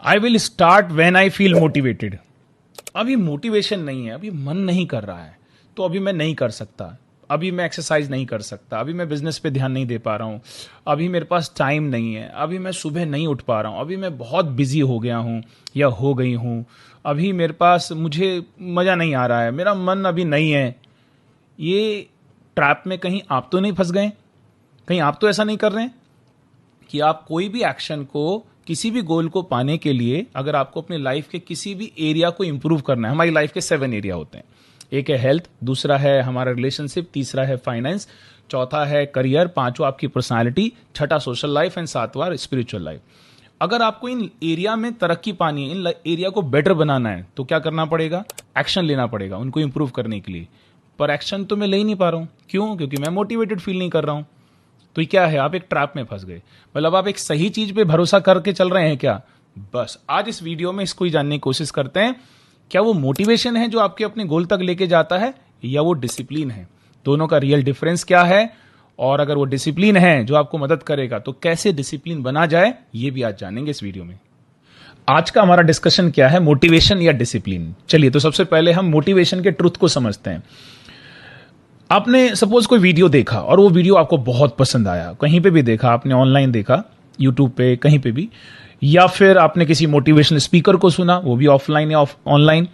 I will start when I feel motivated. अभी motivation नहीं है, अभी मन नहीं कर रहा है, तो अभी मैं नहीं कर सकता, अभी मैं एक्सरसाइज नहीं कर सकता, अभी मैं बिजनेस पे ध्यान नहीं दे पा रहा हूँ, अभी मेरे पास टाइम नहीं है, अभी मैं सुबह नहीं उठ पा रहा हूँ, अभी मैं बहुत बिजी हो गया हूँ या हो गई हूँ, अभी मेरे पास मुझे मज़ा नहीं आ रहा है, मेरा मन अभी नहीं है। ये ट्रैप में कहीं आप तो नहीं फंस गए? कहीं आप तो ऐसा नहीं कर रहे हैं कि आप कोई भी एक्शन को, किसी भी गोल को पाने के लिए, अगर आपको अपनी लाइफ के किसी भी एरिया को इंप्रूव करना है, हमारी लाइफ के 7 एरिया होते हैं। एक है हेल्थ, दूसरा है हमारा रिलेशनशिप, तीसरा है फाइनेंस, चौथा है करियर, पांचवा आपकी पर्सनालिटी, छठा सोशल लाइफ एंड सातवां स्पिरिचुअल लाइफ। अगर आपको इन एरिया में तरक्की पानी है, इन एरिया को बेटर बनाना है, तो क्या करना पड़ेगा? एक्शन लेना पड़ेगा उनको इंप्रूव करने के लिए। पर एक्शन तो मैं ले ही नहीं पा रहा हूं। क्यों? क्योंकि मैं मोटिवेटेड फील नहीं कर रहा हूं। तो ये क्या है? आप एक ट्रैप में फंस गए। मतलब आप एक सही चीज पे भरोसा करके चल रहे हैं क्या? बस आज इस वीडियो में इसको ही जानने की कोशिश करते हैं, क्या वो मोटिवेशन है जो आपके अपने गोल तक लेके जाता है, या वो डिसिप्लिन है? दोनों का रियल डिफरेंस क्या है? और अगर वो डिसिप्लिन है जो आपको मदद करेगा, तो कैसे डिसिप्लिन बना जाए, ये भी आज जानेंगे इस वीडियो में। आज का हमारा डिस्कशन क्या है, मोटिवेशन या डिसिप्लिन। चलिए, तो सबसे पहले हम मोटिवेशन के ट्रुथ को समझते हैं। आपने सपोज कोई वीडियो देखा और वो वीडियो आपको बहुत पसंद आया, कहीं पे भी देखा आपने, ऑनलाइन देखा, यूट्यूब पे, कहीं पे भी, या फिर आपने किसी मोटिवेशनल स्पीकर को सुना, वो भी ऑफलाइन या ऑनलाइन,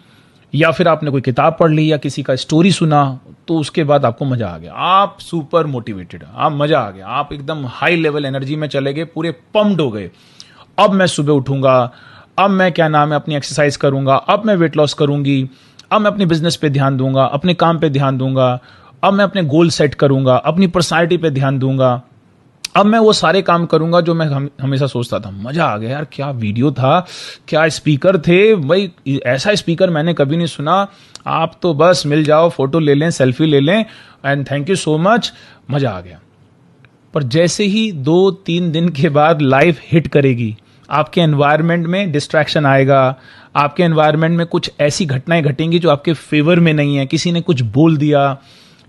या फिर आपने कोई किताब पढ़ ली या किसी का स्टोरी सुना, तो उसके बाद आपको मजा आ गया, आप सुपर मोटिवेटेड, आप मजा आ गया, आप एकदम हाई लेवल एनर्जी में चले गए, पूरे पम्प्ड हो गए। अब मैं सुबह उठूंगा, अब मैं क्या नाम है अपनी एक्सरसाइज करूंगा, अब मैं वेट लॉस करूंगी, अब मैं अपने बिजनेस पे ध्यान दूंगा, अपने काम पे ध्यान दूंगा, अब मैं अपने गोल सेट करूंगा, अपनी पर्सनालिटी पे ध्यान दूंगा, अब मैं वो सारे काम करूंगा जो मैं हमेशा सोचता था। मजा आ गया यार, क्या वीडियो था, क्या स्पीकर थे भाई, ऐसा स्पीकर मैंने कभी नहीं सुना। आप तो बस मिल जाओ, फोटो ले लें, सेल्फी ले लें, and thank you so much, मजा आ गया। पर जैसे ही 2-3 दिन के बाद लाइफ हिट करेगी, आपके एनवायरनमेंट में डिस्ट्रैक्शन आएगा, आपके एनवायरनमेंट में कुछ ऐसी घटनाएं घटेंगी जो आपके फेवर में नहीं है। किसी ने कुछ बोल दिया,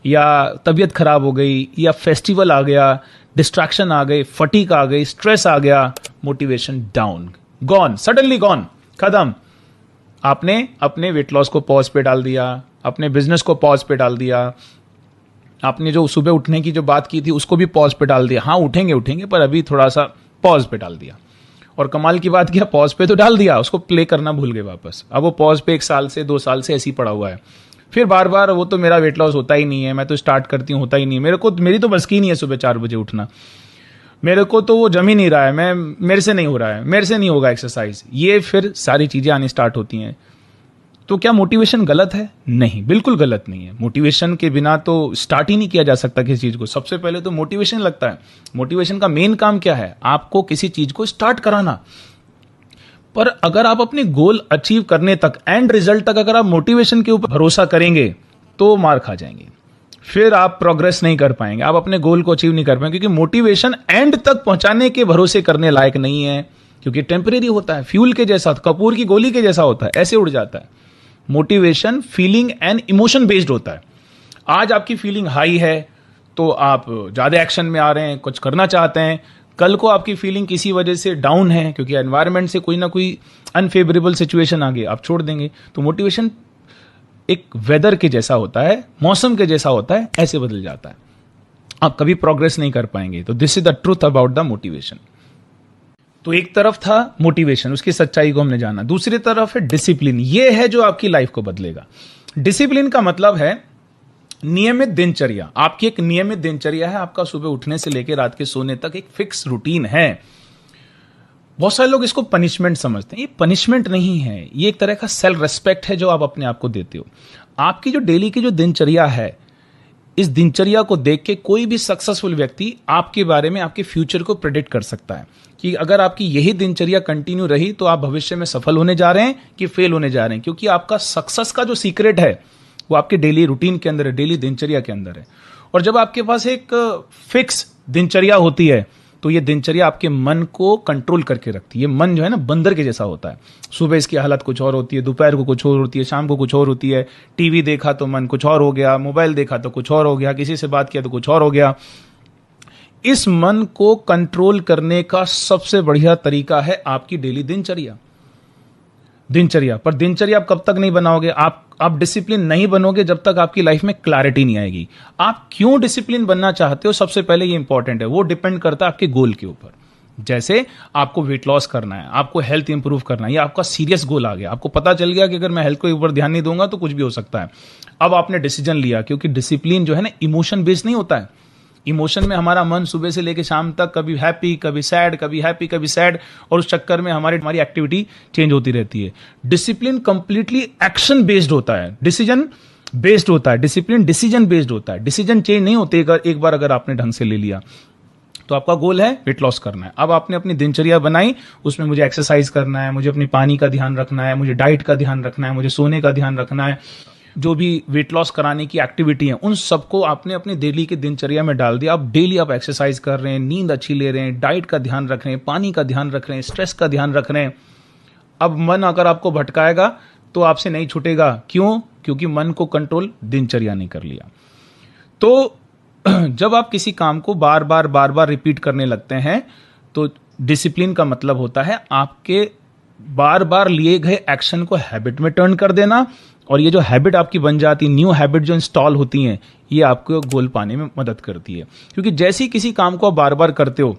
या तबीयत खराब हो गई, या फेस्टिवल आ गया, डिस्ट्रैक्शन आ गई, फटीक आ गई, स्ट्रेस आ गया, motivation down, gone, suddenly gone, खत्म। आपने अपने वेट लॉस को पॉज पे डाल दिया, अपने बिजनेस को पॉज पे डाल दिया, आपने जो सुबह उठने की जो बात की थी उसको भी पॉज पे डाल दिया। हाँ, उठेंगे पर अभी थोड़ा सा पॉज पे डाल दिया। और कमाल की बात किया, पॉज पे तो डाल दिया, उसको प्ले करना भूल गए वापस। अब वो पॉज पे 1 साल से 2 साल से ऐसे ही पड़ा हुआ है। फिर बार बार वो तो मेरा वेट लॉस होता ही नहीं है, मैं तो स्टार्ट करती हूँ, होता ही नहीं है, मेरी तो बस की नहीं है सुबह 4 बजे उठना, मेरे को तो वो जम ही नहीं रहा है, मेरे से नहीं हो रहा है, मेरे से नहीं होगा एक्सरसाइज। ये फिर सारी चीजें आनी स्टार्ट होती हैं। तो क्या मोटिवेशन गलत है? नहीं, बिल्कुल गलत नहीं है। मोटिवेशन के बिना तो स्टार्ट ही नहीं किया जा सकता किसी चीज को। सबसे पहले तो मोटिवेशन लगता है। मोटिवेशन का मेन काम क्या है? आपको किसी चीज को स्टार्ट कराना। पर अगर आप अपने गोल अचीव करने तक, एंड रिजल्ट तक अगर आप मोटिवेशन के ऊपर भरोसा करेंगे, तो मार खा जाएंगे। फिर आप प्रोग्रेस नहीं कर पाएंगे, आप अपने गोल को अचीव नहीं कर पाएंगे, क्योंकि मोटिवेशन एंड तक पहुंचाने के भरोसे करने लायक नहीं है, क्योंकि टेम्परेरी होता है, फ्यूल के जैसा, कपूर की गोली के जैसा होता है, ऐसे उड़ जाता है। Motivation feeling and emotion based होता है। आज आपकी फीलिंग हाई है तो आप ज्यादा एक्शन में आ रहे हैं, कुछ करना चाहते हैं। कल को आपकी फीलिंग किसी वजह से डाउन है, क्योंकि एनवायरनमेंट से कोई ना कोई अनफेवरेबल सिचुएशन आ गई, आप छोड़ देंगे। तो मोटिवेशन एक वेदर के जैसा होता है, मौसम के जैसा होता है, ऐसे बदल जाता है, आप कभी प्रोग्रेस नहीं कर पाएंगे। तो this is the truth about the motivation. तो एक तरफ था मोटिवेशन, उसकी सच्चाई को हमने जाना। दूसरी तरफ है डिसिप्लिन। ये है जो आपकी लाइफ को बदलेगा। डिसिप्लिन का मतलब है नियमित दिनचर्या। आपकी एक नियमित दिनचर्या है, आपका सुबह उठने से लेकर रात के सोने तक एक फिक्स रूटीन है। बहुत सारे लोग इसको पनिशमेंट समझते हैं। ये पनिशमेंट नहीं है, ये एक तरह का सेल्फ रेस्पेक्ट है जो आप अपने आप को देते हो। आपकी जो डेली की जो दिनचर्या है, इस दिनचर्या को देख के कोई भी सक्सेसफुल व्यक्ति आपके बारे में, आपके फ्यूचर को प्रेडिक्ट कर सकता है कि अगर आपकी यही दिनचर्या कंटिन्यू रही तो आप भविष्य में सफल होने जा रहे हैं कि फेल होने जा रहे हैं। क्योंकि आपका सक्सेस का जो सीक्रेट है वो आपके डेली रूटीन के अंदर है, डेली दिनचर्या के अंदर है। और जब आपके पास एक फिक्स दिनचर्या होती है तो ये दिनचर्या आपके मन को कंट्रोल करके रखती है। ये मन जो है ना, बंदर के जैसा होता है। सुबह इसकी हालत कुछ और होती है, दोपहर को कुछ और होती है, शाम को कुछ और होती है। टीवी देखा तो मन कुछ और हो गया, मोबाइल देखा तो कुछ और हो गया, किसी से बात किया तो कुछ और हो गया। इस मन को कंट्रोल करने का सबसे बढ़िया तरीका है आपकी डेली दिनचर्या। दिनचर्या, पर दिनचर्या आप कब तक नहीं बनाओगे? आप डिसिप्लिन नहीं बनोगे जब तक आपकी लाइफ में क्लैरिटी नहीं आएगी। आप क्यों डिसिप्लिन बनना चाहते हो, सबसे पहले ये इंपॉर्टेंट है, वो डिपेंड करता है आपके गोल के ऊपर। जैसे आपको वेट लॉस करना है, आपको हेल्थ इंप्रूव करना है, ये आपका सीरियस गोल आ गया, आपको पता चल गया कि अगर मैं हेल्थ के ऊपर ध्यान नहीं दूंगा तो कुछ भी हो सकता है। अब आपने डिसीजन लिया, क्योंकि डिसिप्लिन जो है ना इमोशन बेस्ड नहीं होता है। इमोशन में हमारा मन सुबह से लेकर शाम तक कभी हैप्पी कभी सैड, कभी हैप्पी कभी सैड, और उस चक्कर में हमारी एक्टिविटी चेंज होती रहती है। डिसिप्लिन कंप्लीटली एक्शन बेस्ड होता है, डिसीजन बेस्ड होता है। डिसिप्लिन डिसीजन बेस्ड होता है, डिसीजन चेंज नहीं होते एक बार अगर आपने ढंग से ले लिया। तो आपका गोल है वेट लॉस करना है। अब आपने अपनी दिनचर्या बनाई, उसमें मुझे एक्सरसाइज करना है, मुझे अपनी पानी का ध्यान रखना है, मुझे डाइट का ध्यान रखना है, मुझे सोने का ध्यान रखना है। जो भी वेट लॉस कराने की एक्टिविटी है उन सबको आपने अपनी डेली की दिनचर्या में डाल दिया। अब डेली आप एक्सरसाइज कर रहे हैं, नींद अच्छी ले रहे हैं, डाइट का ध्यान रख रहे हैं, पानी का ध्यान रख रहे हैं, स्ट्रेस का ध्यान रख रहे हैं। अब मन अगर आपको भटकाएगा तो आपसे नहीं छूटेगा। क्यों? क्योंकि मन को कंट्रोल दिनचर्या ने कर लिया। तो जब आप किसी काम को बार बार रिपीट करने लगते हैं तो डिसिप्लिन का मतलब होता है आपके बार बार लिए गए एक्शन को हैबिट में टर्न कर देना, और ये जो हैबिट आपकी बन जाती है, न्यू हैबिट जो इंस्टॉल होती हैं, ये आपको गोल पाने में मदद करती है। क्योंकि जैसे ही किसी काम को आप बार बार करते हो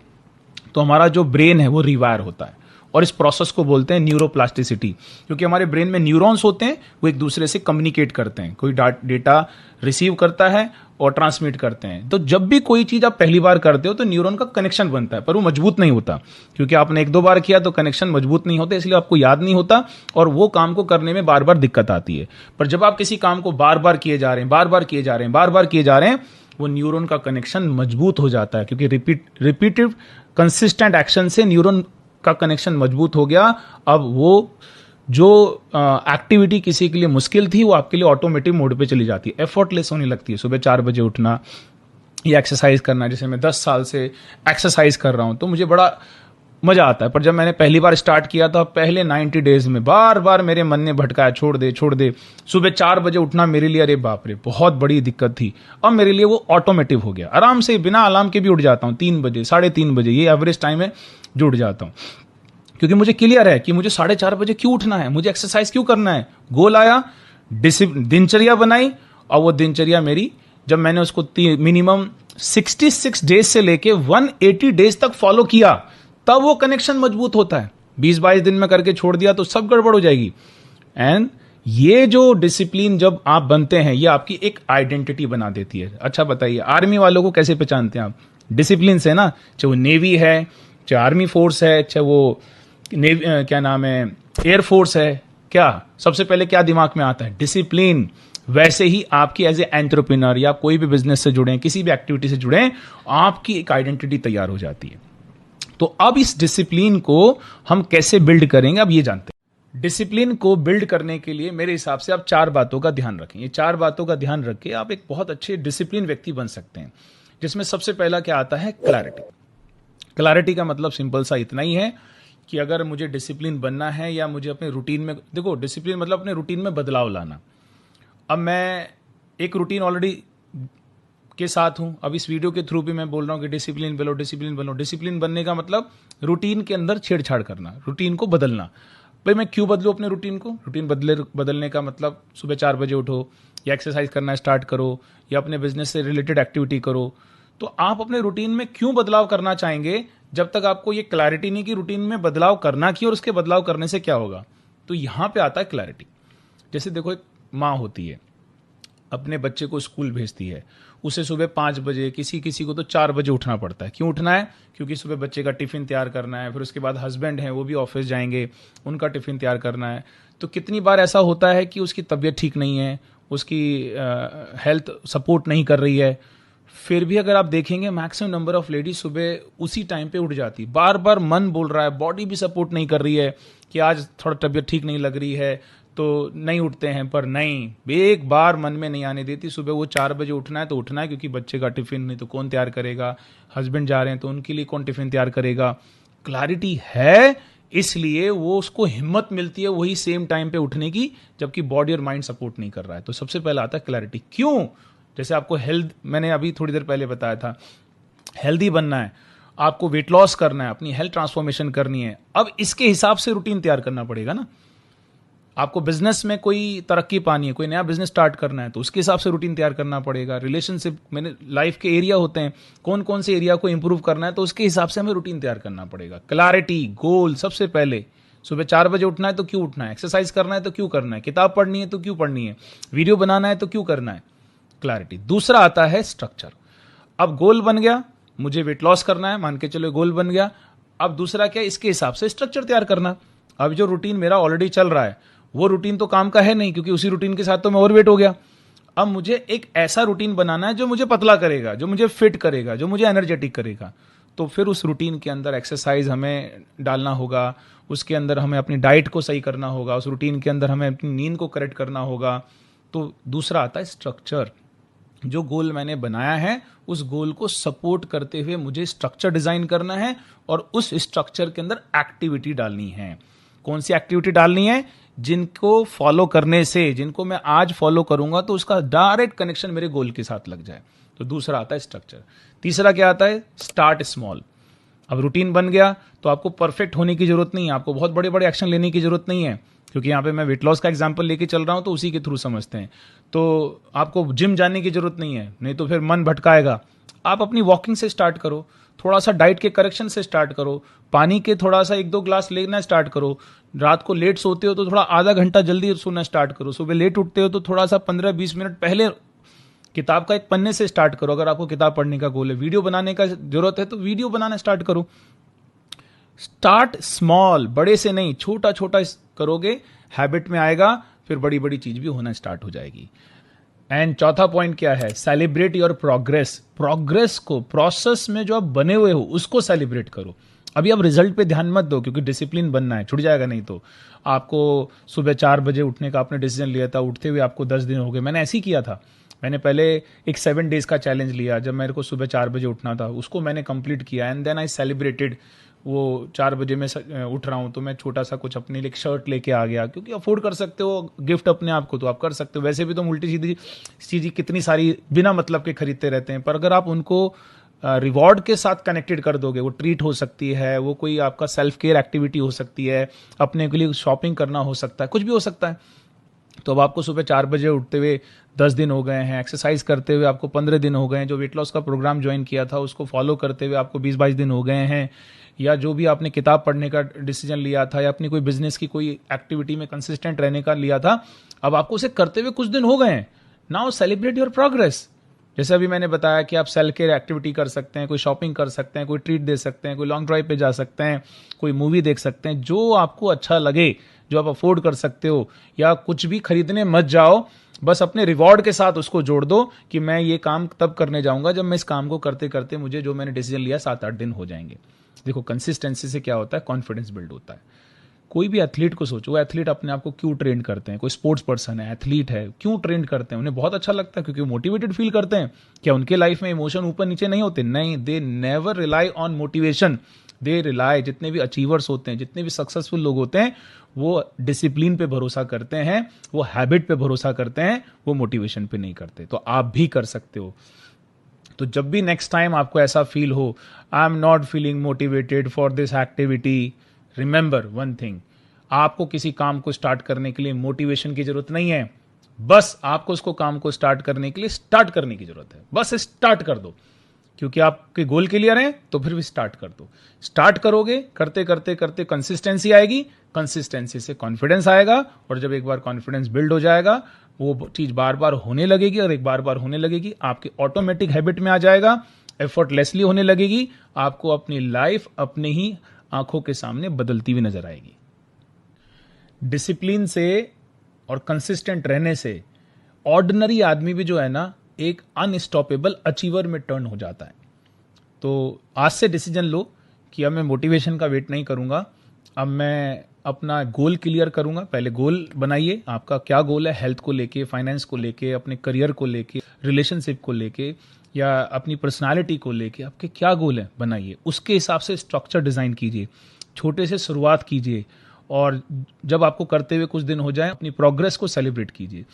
तो हमारा जो ब्रेन है वो रिवायर होता है, और इस प्रोसेस को बोलते हैं न्यूरोप्लास्टिसिटी। क्योंकि हमारे ब्रेन में न्यूरॉन्स होते हैं, वो एक दूसरे से कम्युनिकेट करते हैं, कोई डेटा रिसीव करता है और ट्रांसमिट करते हैं। तो जब भी कोई चीज आप पहली बार करते हो तो न्यूरॉन का कनेक्शन बनता है, पर वो मजबूत नहीं होता, क्योंकि आपने एक दो बार किया तो कनेक्शन मजबूत नहीं होता, इसलिए आपको याद नहीं होता और वो काम को करने में बार बार दिक्कत आती है। पर जब आप किसी काम को बार बार किए जा रहे हैं, बार बार किए जा रहे हैं, बार बार किए जा रहे हैं, वो न्यूरॉन का कनेक्शन मजबूत हो जाता है। क्योंकि रिपीटिव कंसिस्टेंट एक्शन से न्यूरॉन का कनेक्शन मजबूत हो गया। अब वो जो एक्टिविटी किसी के लिए मुश्किल थी वो आपके लिए ऑटोमेटिक मोड पे चली जाती है, एफर्टलेस होने लगती है। सुबह 4 बजे उठना या एक्सरसाइज करना, जैसे मैं 10 साल से एक्सरसाइज कर रहा हूं तो मुझे बड़ा मजा आता है। पर जब मैंने पहली बार स्टार्ट किया था, पहले 90 डेज में बार बार मेरे मन ने भटकाया, छोड़ दे। सुबह 4 बजे उठना मेरे लिए, अरे बाप रे, बहुत बड़ी दिक्कत थी। अब मेरे लिए वो ऑटोमेटिक हो गया, आराम से बिना अलार्म के भी उठ जाता हूँ। 3 बजे 3:30 बजे ये एवरेज टाइम है, जुड़ जाता हूँ। क्योंकि मुझे क्लियर है कि मुझे 4:30 बजे क्यों उठना है, मुझे एक्सरसाइज क्यों करना है। गोल आया, दिनचर्या बनाई, और वो दिनचर्या मेरी जब मैंने उसको मिनिमम 66 डेज से लेके 180 डेज तक फॉलो किया, तब वो कनेक्शन मजबूत होता है। 20-22 दिन में करके छोड़ दिया तो सब गड़बड़ हो जाएगी। एंड ये जो डिसिप्लिन जब आप बनते हैं, ये आपकी एक आइडेंटिटी बना देती है। अच्छा बताइए, आर्मी वालों को कैसे पहचानते हैं आप? डिसिप्लिन से ना। चाहे वो नेवी है, चाहे आर्मी फोर्स है, चाहे वो क्या नाम है, एयरफोर्स है, क्या सबसे पहले क्या दिमाग में आता है? डिसिप्लिन। वैसे ही आपकी एज ए एंटरप्रेन्योर या कोई भी बिजनेस से जुड़े, किसी भी एक्टिविटी से जुड़े, आपकी एक आइडेंटिटी तैयार हो जाती है। तो अब इस डिसिप्लिन को हम कैसे बिल्ड करेंगे, अब ये जानते हैं। डिसिप्लिन को बिल्ड करने के लिए मेरे हिसाब से आप 4 बातों का ध्यान रखें। ये 4 बातों का ध्यान रख के आप एक बहुत अच्छे डिसिप्लिन व्यक्ति बन सकते हैं, जिसमें सबसे पहला क्या आता है? क्लैरिटी। क्लैरिटी का मतलब सिंपल सा इतना ही है कि अगर मुझे डिसिप्लिन बनना है या मुझे अपने रूटीन में, देखो डिसिप्लिन मतलब अपने रूटीन में बदलाव लाना। अब मैं एक रूटीन ऑलरेडी के साथ हूं, अब इस वीडियो के थ्रू भी मैं बोल रहा हूं कि डिसिप्लिन बनो, डिसिप्लिन बनो। डिसिप्लिन बनने का मतलब रूटीन के अंदर छेड़छाड़ करना, रूटीन को बदलना। भाई मैं क्यों बदलूं अपने रूटीन को? रूटीन बदलने का मतलब सुबह 4 बजे उठो, या एक्सरसाइज करना स्टार्ट करो, या अपने बिजनेस से रिलेटेड एक्टिविटी करो। तो आप अपने रूटीन में क्यों बदलाव करना चाहेंगे जब तक आपको ये क्लैरिटी नहीं कि रूटीन में बदलाव करना क्यों और उसके बदलाव करने से क्या होगा। तो यहां पे आता है क्लैरिटी। जैसे देखो, एक माँ होती है, अपने बच्चे को स्कूल भेजती है, उसे सुबह 5 बजे, किसी को तो 4 बजे उठना पड़ता है। क्यों उठना है? क्योंकि सुबह बच्चे का टिफिन तैयार करना है, फिर उसके बाद हस्बैंड हैं वो भी ऑफिस जाएंगे, उनका टिफिन तैयार करना है। तो कितनी बार ऐसा होता है कि उसकी तबीयत ठीक नहीं है, उसकी हेल्थ सपोर्ट नहीं कर रही है, फिर भी अगर आप देखेंगे मैक्सिमम नंबर ऑफ लेडीज सुबह उसी टाइम पे उठ जाती। बार बार मन बोल रहा है, बॉडी भी सपोर्ट नहीं कर रही है कि आज थोड़ा तबीयत ठीक नहीं लग रही है, तो नहीं उठते हैं। पर नहीं, एक बार मन में नहीं आने देती, सुबह वो 4 बजे उठना है तो उठना है, क्योंकि बच्चे का टिफिन नहीं तो कौन तैयार करेगा, हस्बैंड जा रहे हैं तो उनके लिए कौन टिफिन तैयार करेगा। क्लैरिटी है, इसलिए वो उसको हिम्मत मिलती है वही सेम टाइम पे उठने की, जबकि बॉडी और माइंड सपोर्ट नहीं कर रहा है। तो सबसे पहला आता है क्लैरिटी। क्यों? जैसे आपको हेल्थ, मैंने अभी थोड़ी देर पहले बताया था, हेल्दी बनना है, आपको वेट लॉस करना है, अपनी हेल्थ ट्रांसफॉर्मेशन करनी है। अब इसके हिसाब से रूटीन तैयार करना पड़ेगा ना। आपको बिजनेस में कोई तरक्की पानी है, कोई नया बिजनेस स्टार्ट करना है, तो उसके हिसाब से रूटीन तैयार करना पड़ेगा। रिलेशनशिप, मैंने लाइफ के एरिया होते हैं, कौन कौन से एरिया को इंप्रूव करना है, तो उसके हिसाब से हमें रूटीन तैयार करना पड़ेगा। क्लैरिटी, गोल सबसे पहले। सुबह 4 बजे उठना है तो क्यों उठना है, एक्सरसाइज करना है तो क्यों करना है, किताब पढ़नी है तो क्यों पढ़नी है, वीडियो बनाना है तो क्यों करना है, क्लैरिटी। दूसरा आता है स्ट्रक्चर। अब गोल बन गया, मुझे वेट लॉस करना है, मान के चलो गोल बन गया। अब दूसरा क्या, इसके हिसाब से स्ट्रक्चर तैयार करना। अब जो रूटीन मेरा ऑलरेडी चल रहा है वो रूटीन तो काम का है नहीं, क्योंकि उसी रूटीन के साथ तो मैं ओवरवेट हो गया। अब मुझे एक ऐसा रूटीन बनाना है जो मुझे पतला करेगा, जो मुझे फिट करेगा, जो मुझे एनर्जेटिक करेगा। तो फिर उस रूटीन के अंदर एक्सरसाइज हमें डालना होगा, उसके अंदर हमें अपनी डाइट को सही करना होगा, उस रूटीन के अंदर हमें अपनी नींद को करेक्ट करना होगा। तो दूसरा आता है स्ट्रक्चर। जो गोल मैंने बनाया है उस गोल को सपोर्ट करते हुए मुझे स्ट्रक्चर डिजाइन करना है, और उस स्ट्रक्चर के अंदर एक्टिविटी डालनी है। कौन सी एक्टिविटी डालनी है, जिनको फॉलो करने से, जिनको मैं आज फॉलो करूंगा तो उसका डायरेक्ट कनेक्शन मेरे गोल के साथ लग जाए। तो दूसरा आता है स्ट्रक्चर। तीसरा क्या आता है, स्टार्ट स्मॉल। अब रूटीन बन गया तो आपको परफेक्ट होने की जरूरत नहीं है, आपको बहुत बड़े बड़े एक्शन लेने की जरूरत नहीं है, क्योंकि यहाँ पे मैं वेट लॉस का एग्जांपल लेके चल रहा हूँ तो उसी के थ्रू समझते हैं। तो आपको जिम जाने की जरूरत नहीं है, नहीं तो फिर मन भटकाएगा। आप अपनी वॉकिंग से स्टार्ट करो, थोड़ा सा डाइट के करेक्शन से स्टार्ट करो, पानी के थोड़ा सा 1-2 ग्लास लेना स्टार्ट करो। रात को लेट सोते हो तो थोड़ा आधा घंटा जल्दी सोना स्टार्ट करो। सुबह लेट उठते हो तो थोड़ा सा 15-20 मिनट पहले किताब का एक पन्ने से स्टार्ट करो। अगर आपको किताब पढ़ने का गोल है, वीडियो बनाने का जरूरत है तो वीडियो बनाना स्टार्ट करो। स्टार्ट स्मॉल, बड़े से नहीं, छोटा छोटा करोगे, हैबिट में आएगा, फिर बड़ी बड़ी चीज भी होना स्टार्ट हो जाएगी। एंड चौथा पॉइंट क्या है, सेलिब्रेट योर प्रोग्रेस। प्रोग्रेस को, प्रोसेस में जो आप बने हुए हो उसको सेलिब्रेट करो। अभी आप रिजल्ट पे ध्यान मत दो, क्योंकि डिसिप्लिन बनना है, छूट जाएगा नहीं तो। आपको सुबह 4 बजे उठने का आपने डिसीजन लिया था, उठते हुए आपको 10 दिन हो गए। मैंने ऐसे ही किया था। मैंने पहले एक 7 डेज का चैलेंज लिया, जब मेरे को सुबह 4 बजे उठना था, उसको मैंने कंप्लीट किया। And then I celebrated. वो 4 बजे मैं उठ रहा हूँ तो मैं छोटा सा कुछ अपने लिए शर्ट लेके आ गया, क्योंकि अफोर्ड कर सकते हो गिफ्ट अपने आप को तो आप कर सकते हो। वैसे भी तो उल्टी सीधी चीज़ें कितनी सारी बिना मतलब के खरीदते रहते हैं, पर अगर आप उनको रिवॉर्ड के साथ कनेक्टेड कर दोगे, वो ट्रीट हो सकती है, वो कोई आपका सेल्फ केयर एक्टिविटी हो सकती है, अपने के लिए शॉपिंग करना हो सकता है, कुछ भी हो सकता है। तो अब आपको सुबह 4 बजे उठते हुए 10 दिन हो गए हैं, एक्सरसाइज करते हुए आपको 15 दिन हो गए हैं, जो वेट लॉस का प्रोग्राम ज्वाइन किया था उसको फॉलो करते हुए आपको 20-22 दिन हो गए हैं, या जो भी आपने किताब पढ़ने का डिसीजन लिया था, या अपनी कोई बिजनेस की कोई एक्टिविटी में कंसिस्टेंट रहने का लिया था, अब आपको उसे करते हुए कुछ दिन हो गए हैं। Now celebrate your progress. जैसे अभी मैंने बताया कि आप सेल्फ केयर एक्टिविटी कर सकते हैं, कोई शॉपिंग कर सकते हैं, कोई ट्रीट दे सकते हैं, कोई लॉन्ग ड्राइव पे जा सकते हैं, कोई मूवी देख सकते हैं, जो आपको अच्छा लगे, जो आप अफोर्ड कर सकते हो। या कुछ भी खरीदने मत जाओ, बस अपने रिवॉर्ड के साथ उसको जोड़ दो कि मैं ये काम तब करने जाऊंगा जब मैं इस काम को करते करते मुझे जो मैंने डिसीजन लिया 7-8 दिन हो जाएंगे। देखो, कंसिस्टेंसी से क्या होता है, कॉन्फिडेंस बिल्ड होता है। कोई भी एथलीट को सोचो, वो एथलीट अपने आप को क्यों ट्रेन करते हैं, कोई स्पोर्ट्स पर्सन है, एथलीट है, क्यों ट्रेन करते हैं, उन्हें बहुत अच्छा लगता है, क्योंकि मोटिवेटेड फील करते हैं। क्या उनके लाइफ में इमोशन ऊपर नीचे नहीं होते? नहीं, they never rely on motivation, they rely, जितने भी अचीवर्स होते हैं, जितने भी सक्सेसफुल लोग होते हैं, वो डिसिप्लिन पे भरोसा करते हैं, वो हैबिट पे भरोसा करते हैं, वो मोटिवेशन पे नहीं करते। तो आप भी कर सकते हो। तो जब भी नेक्स्ट टाइम आपको ऐसा फील हो, I am not feeling motivated for this activity, remember one thing, आपको किसी काम को स्टार्ट करने के लिए मोटिवेशन की जरूरत नहीं है, बस आपको उसको काम को स्टार्ट करने के लिए स्टार्ट करने की जरूरत है। बस स्टार्ट कर दो, क्योंकि आपके गोल क्लियर है तो फिर भी स्टार्ट कर दो। स्टार्ट करोगे, करते करते करते कंसिस्टेंसी आएगी, कंसिस्टेंसी से कॉन्फिडेंस आएगा, और जब एक बार कॉन्फिडेंस बिल्ड हो जाएगा, वो चीज बार बार होने लगेगी, और एक बार बार होने लगेगी, आपके ऑटोमेटिक हैबिट में आ जाएगा, एफर्टलेसली होने लगेगी, आपको अपनी लाइफ अपने ही आंखों के सामने बदलती हुई नजर आएगी। डिसिप्लिन से और कंसिस्टेंट रहने से ऑर्डिनरी आदमी भी जो है ना, एक अनस्टॉपेबल अचीवर में टर्न हो जाता है। तो आज से डिसीजन लो कि अब मैं मोटिवेशन का वेट नहीं करूंगा, अब मैं अपना गोल क्लियर करूंगा। पहले गोल बनाइए, आपका क्या गोल है, हेल्थ को लेके, फाइनेंस को लेके, अपने करियर को लेके, रिलेशनशिप को लेके, या अपनी पर्सनालिटी को लेके, आपके क्या गोल है बनाइए। उसके हिसाब से स्ट्रक्चर डिजाइन कीजिए, छोटे से शुरुआत कीजिए, और जब आपको करते हुए कुछ दिन हो जाए, अपनी प्रोग्रेस को सेलिब्रेट कीजिए।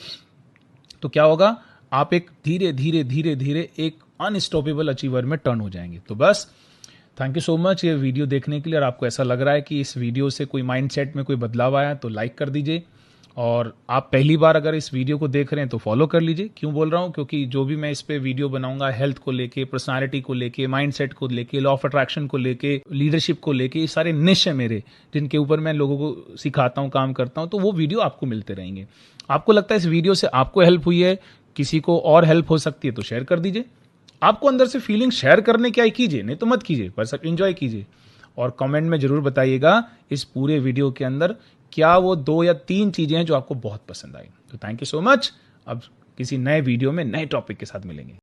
तो क्या होगा, आप एक धीरे धीरे धीरे धीरे एक अनस्टॉपेबल अचीवर में टर्न हो जाएंगे। तो बस, थैंक यू सो मच ये वीडियो देखने के लिए। और आपको ऐसा लग रहा है कि इस वीडियो से कोई माइंडसेट में कोई बदलाव आया तो लाइक कर दीजिए, और आप पहली बार अगर इस वीडियो को देख रहे हैं तो फॉलो कर लीजिए। क्यों बोल रहा हूँ? क्योंकि जो भी मैं इस पे वीडियो बनाऊंगा हेल्थ को लेके, पर्सनालिटी को लेके, माइंडसेट को लेके, लॉ ऑफ अट्रैक्शन को लेके, लीडरशिप को लेके, ये सारे निश है मेरे जिनके ऊपर मैं लोगों को सिखाता हूँ, काम करता हूँ। तो वो वीडियो आपको मिलते रहेंगे। आपको लगता है इस वीडियो से आपको हेल्प हुई है, किसी को और हेल्प हो सकती है, तो शेयर कर दीजिए। आपको अंदर से फीलिंग शेयर करने क्या है कीजिए, नहीं तो मत कीजिए, बस एंजॉय कीजिए। और कमेंट में जरूर बताइएगा इस पूरे वीडियो के अंदर क्या वो 2 या 3 चीजें हैं जो आपको बहुत पसंद आई। तो थैंक यू सो मच। अब किसी नए वीडियो में नए टॉपिक के साथ मिलेंगे।